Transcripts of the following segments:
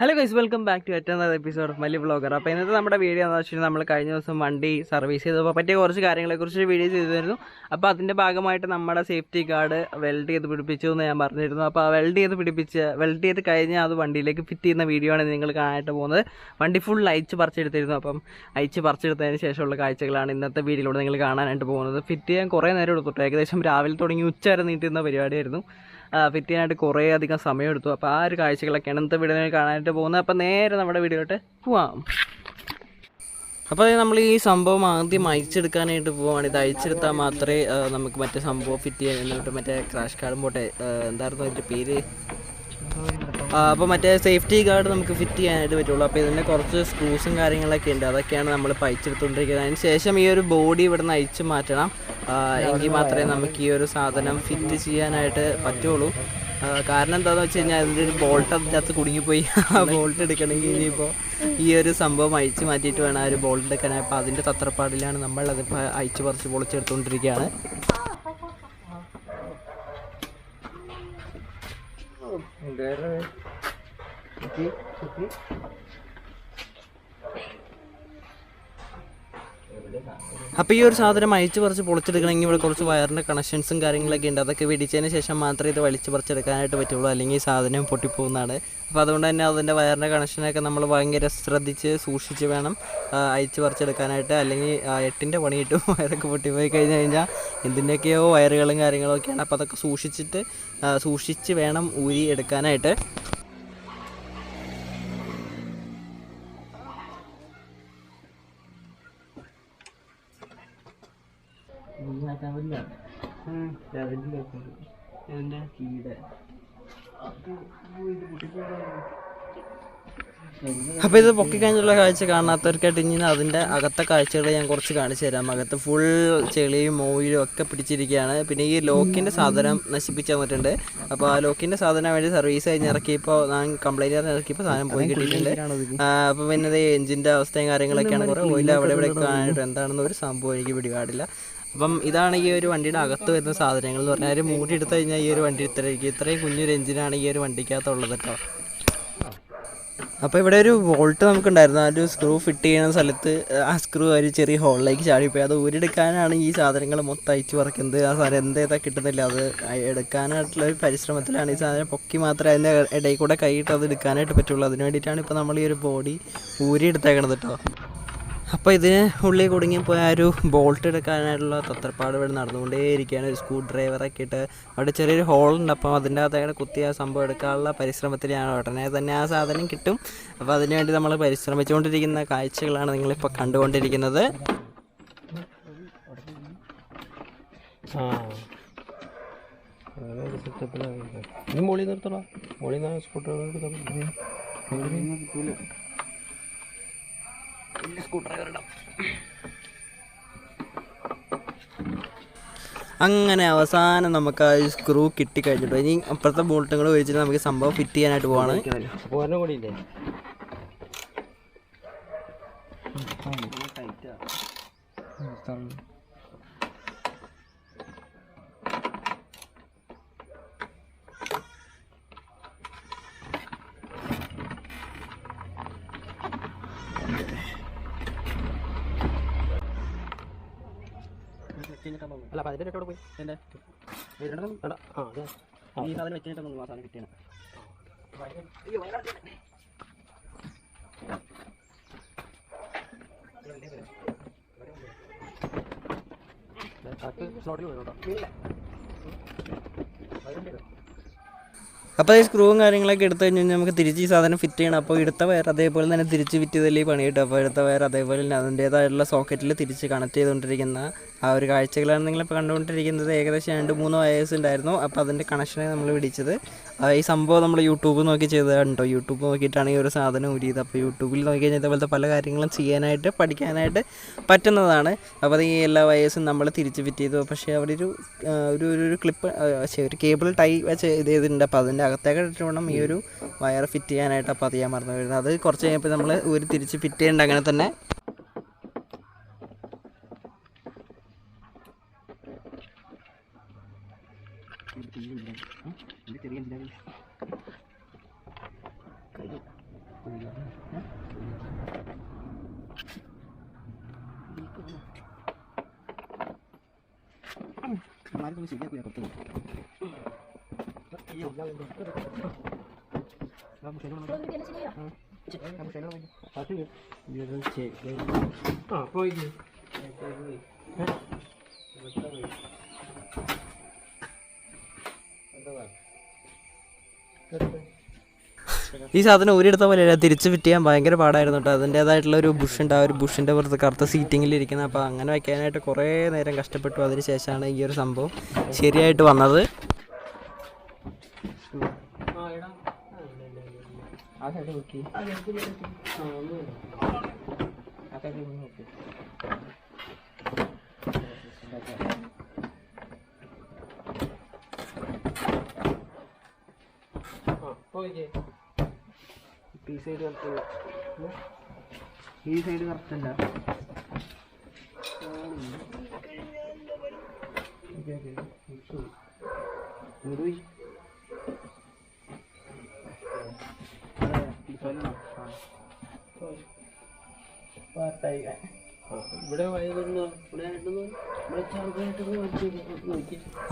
Hello guys, welcome back to another episode of Malli vlogger. അപ്പോൾ ഇന്നത്തെ നമ്മുടെ വീഡിയോ എന്ന് വെച്ചാൽ നമ്മൾ കഴിഞ്ഞ ദിവസം വണ്ടി സർവീസ് ചെയ്തപ്പോൾ പറ്റിയ കുറച്ച് കാര്യങ്ങളെക്കുറിച്ച് വീഡിയോ ചെയ്തിരുന്നു. അപ്പോൾ അതിൻ്റെ ഭാഗമായിട്ട് നമ്മുടെ സേഫ്റ്റി ഗാർഡ് വെൽഡ് ചെയ്ത് പിടിപ്പിച്ചു എന്ന് ഞാൻ പറഞ്ഞിരുന്നു. അപ്പോൾ ആ വെൽഡ് ചെയ്ത് കഴിഞ്ഞ് അത് വണ്ടിയിലേക്ക് ഫിറ്റ് ചെയ്യുന്ന വീഡിയോ ആണ് നിങ്ങൾ കാണാനായിട്ട് പോകുന്നത്. വണ്ടി ഫുൾ അയച്ച് പറിച്ചെടുത്തിരുന്നു. അപ്പം അയച്ച് പറിച്ചെടുത്തതിന് ശേഷമുള്ള കാഴ്ചകളാണ് ഇന്നത്തെ വീഡിയോയിലൂടെ നിങ്ങൾ കാണാനായിട്ട് പോകുന്നത്. ഫിറ്റ് ചെയ്യാൻ കുറേ നേരം എടുത്തിട്ട് ഏകദേശം രാവിലെ തുടങ്ങി ഉച്ച വരെ നീട്ടിരുന്ന പരിപാടിയായിരുന്നു. ഫിറ്റ് ചെയ്യാനായിട്ട് കുറേ അധികം സമയമെടുത്തു. അപ്പോൾ ആ ഒരു കാഴ്ചകളൊക്കെയാണ് ഇന്നത്തെ വീഡിയോയിൽ കാണാനായിട്ട് പോകുന്നത്. അപ്പോൾ നേരെ നമ്മുടെ വീഡിയോയിലോട്ട് പോവാം. അപ്പോൾ നമ്മൾ ഈ സംഭവം ആദ്യം അയച്ചെടുക്കാനായിട്ട് പോവുകയാണ്. ഇത് അയച്ചെടുത്താൽ മാത്രമേ നമുക്ക് മറ്റേ സംഭവം ഫിറ്റ് ചെയ്യാൻ, എന്നിട്ട് മറ്റേ ക്രാഷ് കാർഡും പോട്ടെ, എന്തായിരുന്നു അതിൻ്റെ പേര്, അപ്പോൾ മറ്റേ സേഫ്റ്റി ഗാർഡ് നമുക്ക് ഫിറ്റ് ചെയ്യാനായിട്ട് പറ്റുള്ളൂ. അപ്പോൾ ഇതിൻ്റെ കുറച്ച് സ്ക്രൂസും കാര്യങ്ങളൊക്കെ ഉണ്ട്, അതൊക്കെയാണ് നമ്മൾ അയച്ചെടുത്തുകൊണ്ടിരിക്കുന്നത്. അതിന് ശേഷം ഈ ഒരു ബോഡി ഇവിടെ നിന്ന് അയച്ച് മാറ്റണം. എങ്കിൽ മാത്രമേ നമുക്ക് ഈ ഒരു സാധനം ഫിറ്റ് ചെയ്യാനായിട്ട് പറ്റുള്ളൂ. കാരണം എന്താണെന്ന് വെച്ച് കഴിഞ്ഞാൽ അതിൻ്റെ ഒരു ബോൾട്ട് അതിനകത്ത് കുടുങ്ങിപ്പോയി. ആ ബോൾട്ട് എടുക്കണമെങ്കിൽ ഇനിയിപ്പോൾ ഈ ഒരു സംഭവം അയച്ച് മാറ്റിയിട്ട് വേണം ആ ഒരു ബോൾട്ട് എടുക്കാൻ. അപ്പോൾ അതിൻ്റെ തത്രപ്പാടിലാണ് നമ്മൾ അതിപ്പോൾ അയച്ച് പറിച്ച് പൊളിച്ചെടുത്തുകൊണ്ടിരിക്കുകയാണ്. അപ്പോൾ ഈ ഒരു സാധനം അയച്ച് പറിച്ച് പൊളിച്ചെടുക്കണമെങ്കിൽ ഇവിടെ കുറച്ച് വയറിൻ്റെ കണക്ഷൻസും കാര്യങ്ങളൊക്കെ ഉണ്ട്. അതൊക്കെ വെടിച്ചതിന് ശേഷം മാത്രമേ ഇത് വലിച്ച് പറിച്ചെടുക്കാനായിട്ട് പറ്റുള്ളൂ, അല്ലെങ്കിൽ ഈ സാധനം പൊട്ടിപ്പോകുന്നതാണ്. അപ്പോൾ അതുകൊണ്ട് തന്നെ അതിൻ്റെ വയറിൻ്റെ കണക്ഷനൊക്കെ നമ്മൾ ഭയങ്കര ശ്രദ്ധിച്ച് സൂക്ഷിച്ച് വേണം അയച്ച് പറിച്ചെടുക്കാനായിട്ട്. അല്ലെങ്കിൽ 8ൻ്റെ പണി കിട്ടും. വയറൊക്കെ പൊട്ടിപ്പോയി കഴിഞ്ഞാൽ എന്തിൻ്റെയൊക്കെയോ വയറുകളും കാര്യങ്ങളൊക്കെയാണ്. അപ്പോൾ അതൊക്കെ സൂക്ഷിച്ച് വേണം ഊരി എടുക്കാനായിട്ട്. അപ്പോൾ ഇത് പൊക്കിക്കഴിഞ്ഞുള്ള കാഴ്ച കാണാത്തവർക്കായിട്ട് ഇനി അതിൻ്റെ അകത്തെ കാഴ്ചകൾ ഞാൻ കുറച്ച് കാണിച്ചു തരാം. അകത്ത് ഫുൾ ചെളിയും ഓയിലും ഒക്കെ പിടിച്ചിരിക്കുകയാണ്. പിന്നെ ഈ ലോക്കിൻ്റെ സാധനം നശിപ്പിച്ച് തന്നിട്ടുണ്ട്. അപ്പോൾ ആ ലോക്കിൻ്റെ സാധനം വേണ്ടി സർവീസ് കഴിഞ്ഞ് ഇറക്കിയപ്പോൾ ഞാൻ കംപ്ലൈൻറ്റ് ഇറക്കിയപ്പോൾ സാധനം പോയി കിട്ടിയിട്ടുണ്ട്. അപ്പോൾ പിന്നെ ഇത് എഞ്ചിൻ്റെ അവസ്ഥയും കാര്യങ്ങളൊക്കെയാണ്. കുറേ ഓയിൽ അവിടെ ഇവിടെ കാണാനായിട്ട് എന്താണെന്ന് ഒരു സംഭവം എനിക്ക് പിടിപാടില്ല. അപ്പം ഇതാണ് ഈ ഒരു വണ്ടിയുടെ അകത്ത് വരുന്ന സാധനങ്ങൾ എന്ന് പറഞ്ഞാൽ മൂടി എടുത്തു കഴിഞ്ഞാൽ ഈ ഒരു വണ്ടി ഇത്രയും കുഞ്ഞൊരു എഞ്ചിനാണ് ഈ ഒരു വണ്ടിക്കകത്തുള്ളത് കേട്ടോ. അപ്പോൾ ഇവിടെ ഒരു വോൾട്ട് നമുക്കുണ്ടായിരുന്നു. ആ ഒരു സ്ക്രൂ ഫിറ്റ് ചെയ്യുന്ന സ്ഥലത്ത് ആ സ്ക്രൂ ഒരു ചെറിയ ഹോളിലേക്ക് ചാടിപ്പോയി. അത് ഊരെടുക്കാനാണ് ഈ സാധനങ്ങൾ മൊത്തം അയച്ചു പറിക്കുന്നത്. ആ സാധനം എന്തേതാ കിട്ടുന്നില്ല, അത് എടുക്കാനായിട്ടുള്ള ഒരു പരിശ്രമത്തിലാണ്. ഈ സാധനം പൊക്കി മാത്രമേ അതിൻ്റെ ഇടയിൽ കൂടെ കൈയിട്ട് അത് എടുക്കാനായിട്ട് പറ്റുള്ളൂ. അതിന് വേണ്ടിയിട്ടാണ് ഇപ്പോൾ നമ്മൾ ഈ ഒരു ബോഡി ഊരിയെടുത്തേക്കണത് കേട്ടോ. അപ്പോൾ ഇതിന് ഉള്ളിൽ കുടുങ്ങിപ്പോയ ആ ഒരു ബോൾട്ട് എടുക്കാനായിട്ടുള്ള തത്രപ്പാട് ഇവിടെ നടന്നുകൊണ്ടേയിരിക്കുകയാണ്. ഒരു സ്ക്രൂ ഡ്രൈവറൊക്കെ ഇട്ട് അവിടെ ചെറിയൊരു ഹോളുണ്ട്. അപ്പം അതിൻ്റെ അകത്തേക്ക് കുത്തി ആ സംഭവം എടുക്കാനുള്ള പരിശ്രമത്തിലാണ്. ഉടനെ തന്നെ ആ സാധനം കിട്ടും. അപ്പോൾ അതിനുവേണ്ടി നമ്മൾ പരിശ്രമിച്ചുകൊണ്ടിരിക്കുന്ന കാഴ്ചകളാണ് നിങ്ങളിപ്പോൾ കണ്ടുകൊണ്ടിരിക്കുന്നത്. മോളി നിർത്തണം, മോളി സ്കൂട്ടർ അങ്ങനെ അവസാനം നമുക്ക് ആ സ്ക്രൂ കിട്ടിക്കഴിഞ്ഞിട്ട് ഇനി അപ്പുറത്തെ ബോൾട്ടുകൾ വെച്ചിട്ട് നമുക്ക് സംഭവം ഫിറ്റ് ചെയ്യാനായിട്ട് പോവാണ്. കൂടിയില്ലേ അല്ല, അപ്പോൾ അതിൻ്റെ ഇട്ടോടെ പോയി എൻ്റെ ഈ സാധനം വെച്ചിട്ടൊന്നും ആ സാധനം കിട്ടിയാണ്. അപ്പോൾ ഈ സ്ക്രൂവും കാര്യങ്ങളൊക്കെ എടുത്തു കഴിഞ്ഞാൽ നമുക്ക് തിരിച്ച് ഈ സാധനം ഫിറ്റ് ചെയ്യണം. അപ്പോൾ എടുത്ത വയർ അതേപോലെ തന്നെ തിരിച്ച് ഫിറ്റ് ചെയ്തല്ലേ പണി കിട്ടും. അപ്പോൾ എടുത്ത വയർ അതേപോലെ തന്നെ അതിൻ്റേതായിട്ടുള്ള സോക്കറ്റിൽ തിരിച്ച് കണക്ട് ചെയ്തുകൊണ്ടിരിക്കുന്ന ആ ഒരു കാഴ്ചകളാണ് നിങ്ങളിപ്പോൾ കണ്ടുകൊണ്ടിരിക്കുന്നത്. ഏകദേശം 2-3 വയേഴ്സ് ഉണ്ടായിരുന്നു. അപ്പോൾ അതിൻ്റെ കണക്ഷനെ നമ്മൾ പിടിച്ചത്. ഈ സംഭവം നമ്മൾ യൂട്യൂബ് നോക്കി ചെയ്തതാണോ, യൂട്യൂബ് നോക്കിയിട്ടാണ് ഈ ഒരു സാധനം ഊരിയത്. അപ്പോൾ യൂട്യൂബിൽ നോക്കി കഴിഞ്ഞാൽ ഇതേപോലത്തെ പല കാര്യങ്ങളും ചെയ്യാനായിട്ട് പഠിക്കാനായിട്ട് പറ്റുന്നതാണ്. അപ്പോൾ അത് ഈ എല്ലാ വയേഴ്സും നമ്മൾ തിരിച്ച് ഫിറ്റ് ചെയ്തു. പക്ഷേ അവിടെ ഒരു ക്ലിപ്പ് ഒരു കേബിൾ ടൈ വെച്ച് ഇത് ചെയ്തിട്ടുണ്ട്. അപ്പോൾ അതിൻ്റെ അകത്തേക്ക് ഇട്ടിട്ട് വേണം ഈ ഒരു വയർ ഫിറ്റ് ചെയ്യാനായിട്ട്. അപ്പോൾ അത് ഞാൻ മറന്നു വരുന്നത്. അത് കുറച്ച് കഴിഞ്ഞപ്പോൾ നമ്മൾ ഒരു തിരിച്ച് ഫിറ്റ് ചെയ്യേണ്ട അങ്ങനെ തന്നെ. ചെറിയ ഈ സാധനം ഊരിയെടുത്ത പോലെയല്ല, തിരിച്ച് ഫിറ്റ് ചെയ്യാൻ ഭയങ്കര പാടായിരുന്നു കേട്ടോ. അതിൻ്റേതായിട്ടുള്ള ഒരു ബുഷുണ്ട്, ആ ഒരു ബുഷിൻ്റെ പുറത്ത് കറുത്ത സീറ്റിങ്ങിലിരിക്കുന്നത്. അപ്പോൾ അങ്ങനെ വയ്ക്കാനായിട്ട് കുറേ നേരം കഷ്ടപ്പെട്ടു. അതിന് ശേഷമാണ് ഈ ഒരു സംഭവം ശരിയായിട്ട് വന്നത്. ഈ സൈഡ് കറക്റ്റ്, ഈ സൈഡ് കറക്റ്റ് അല്ല.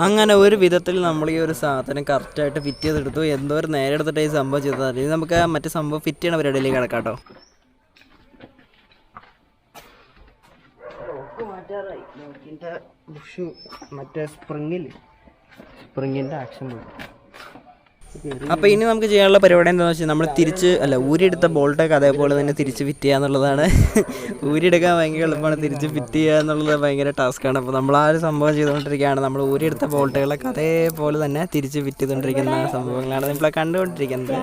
അങ്ങനെ ഒരു വിധത്തിൽ നമ്മൾ ഈ ഒരു സാധനം കറക്റ്റായിട്ട് ഫിറ്റ് ചെയ്തെടുത്തു. എന്തോ ഒരു നേരെ എടുത്തിട്ട് ഈ സംഭവം ചെയ്തതാണ്. ഇനി നമുക്ക് മറ്റേ സംഭവം ഫിറ്റ് ചെയ്യണ പരിപാടിയിലേക്ക് കിടക്കാം കേട്ടോ. മറ്റേ സ്പ്രിങ്ങിൻ്റെ ആക്ഷൻ പോയി. അപ്പോൾ ഇനി നമുക്ക് ചെയ്യാനുള്ള പരിപാടി എന്താണെന്ന് വെച്ചാൽ നമ്മൾ ഊരിയെടുത്ത ബോൾട്ടൊക്കെ അതേപോലെ തന്നെ തിരിച്ച് ഫിറ്റ് ചെയ്യുക എന്നുള്ളതാണ്. ഊരിയെടുക്കാൻ ഭയങ്കര എളുപ്പമാണ്, തിരിച്ച് ഫിറ്റ് ചെയ്യുക എന്നുള്ളത് ഭയങ്കര ടാസ്ക്കാണ്. അപ്പോൾ നമ്മൾ ആ ഒരു സംഭവം ചെയ്തുകൊണ്ടിരിക്കുകയാണ്. നമ്മൾ ഊരിയെടുത്ത ബോൾട്ടുകളൊക്കെ അതേപോലെ തന്നെ തിരിച്ച് ഫിറ്റ് ചെയ്തുകൊണ്ടിരിക്കുന്ന സംഭവങ്ങളാണ് നമ്മൾ കണ്ടുകൊണ്ടിരിക്കുന്നത്.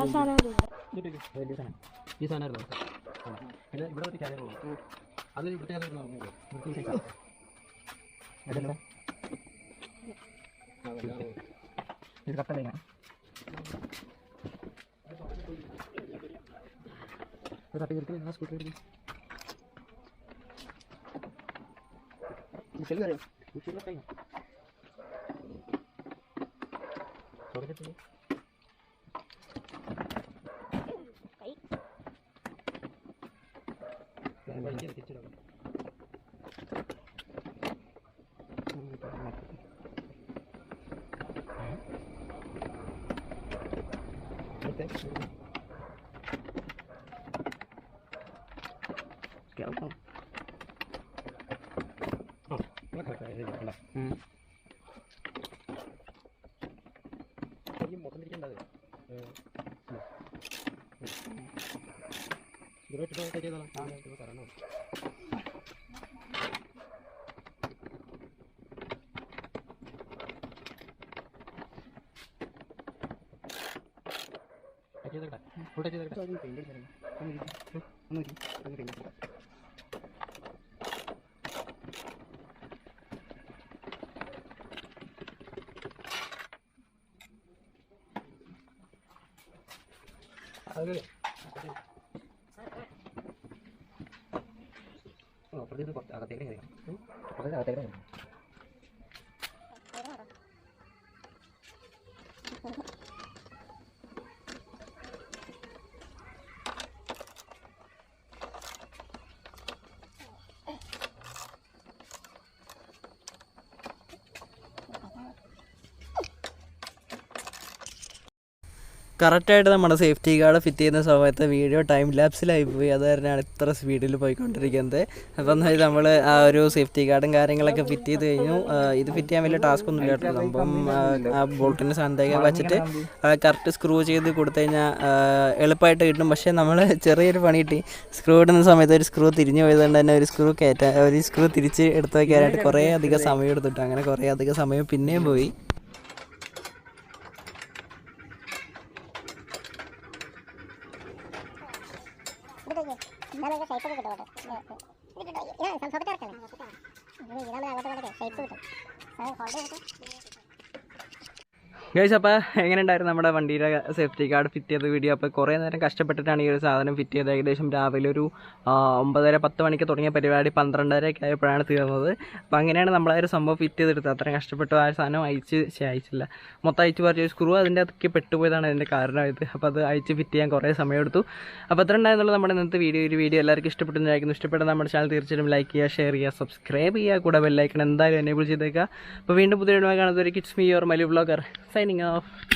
കറക്റ്റായിട്ട് നമ്മുടെ സേഫ്റ്റി ഗാർഡ് ഫിറ്റ് ചെയ്യുന്ന സമയത്ത് വീഡിയോ ടൈം ലാപ്സിലായി പോയി. അത് കാരണമാണ് ഇത്ര സ്പീഡിൽ പോയിക്കൊണ്ടിരിക്കുന്നത്. അപ്പം നമ്മൾ ആ ഒരു സേഫ്റ്റി ഗാർഡും കാര്യങ്ങളൊക്കെ ഫിറ്റ് ചെയ്ത് കഴിഞ്ഞു. ഇത് ഫിറ്റ് ചെയ്യാൻ വലിയ ടാസ്ക് ഒന്നും ഇല്ല കേട്ടോ. സംഭവം ആ ബോൾട്ടിൻ്റെ സാധനത്തേക്ക് വെച്ചിട്ട് കറക്റ്റ് സ്ക്രൂ ചെയ്ത് കൊടുത്തു കഴിഞ്ഞാൽ എളുപ്പമായിട്ട് കിട്ടും. പക്ഷേ നമ്മൾ ചെറിയൊരു പണി കിട്ടി. സ്ക്രൂ ഇടുന്ന സമയത്ത് ഒരു സ്ക്രൂ തിരിഞ്ഞു പോയതുകൊണ്ട് തന്നെ ഒരു സ്ക്രൂ തിരിച്ച് എടുത്ത് വയ്ക്കാനായിട്ട് കുറേ അധികം സമയം എടുത്തിട്ടു. അങ്ങനെ കുറേ അധികം സമയം പിന്നെയും പോയി. ഗൈസ്, അപ്പോൾ എങ്ങനെ ഉണ്ടായിരുന്നു നമ്മുടെ വണ്ടിയുടെ സേഫ്റ്റി കാർഡ് ഫിറ്റ് ചെയ്ത വീഡിയോ? അപ്പോൾ കുറേ നേരം കഷ്ടപ്പെട്ടിട്ടാണ് ഈ ഒരു സാധനം ഫിറ്റ് ചെയ്തത്. ഏകദേശം രാവിലെ ഒരു 9:30-10 മണിക്ക് തുടങ്ങിയ പരിപാടി 12:30 ആയപ്പോഴാണ് തീർന്നത്. അപ്പോൾ അങ്ങനെയാണ് നമ്മളാ ഒരു സംഭവം ഫിറ്റ് ചെയ്തെടുത്തത്. അത്രയും കഷ്ടപ്പെട്ടു ആ സാധനം അയച്ചില്ല, മൊത്തം അയച്ചു പറിച്ച സ്ക്രൂ അതിൻ്റെ അതൊക്കെ പെട്ടുപോയതാണ് അതിൻ്റെ കാരണമായത്. അപ്പോൾ അത് അയച്ച് ഫിറ്റ് ചെയ്യാൻ കുറേ സമയമെടുത്തു. അപ്പോൾ അത്ര ഉണ്ടായിരുന്നുള്ളൂ നമ്മുടെ ഇന്നത്തെ വീഡിയോ. ഒരു വീഡിയോ എല്ലാവർക്കും ഇഷ്ടപ്പെട്ടെന്നായിരിക്കുന്നു. ഇഷ്ടപ്പെട്ട നമ്മുടെ ചാനൽ തീർച്ചയായിട്ടും ലൈക്ക് ചെയ്യുക, ഷെയർ ചെയ്യുക, സബ്സ്ക്രൈബ് ചെയ്യുക, കൂടെ ബെല്ലൈക്കൺ എന്തായാലും എനേബിൾ ചെയ്തേക്കുക. അപ്പോൾ വീണ്ടും പുതിയ വീഡിയോ കാണുന്നവരെ it's me your Mallu vlogger signing off.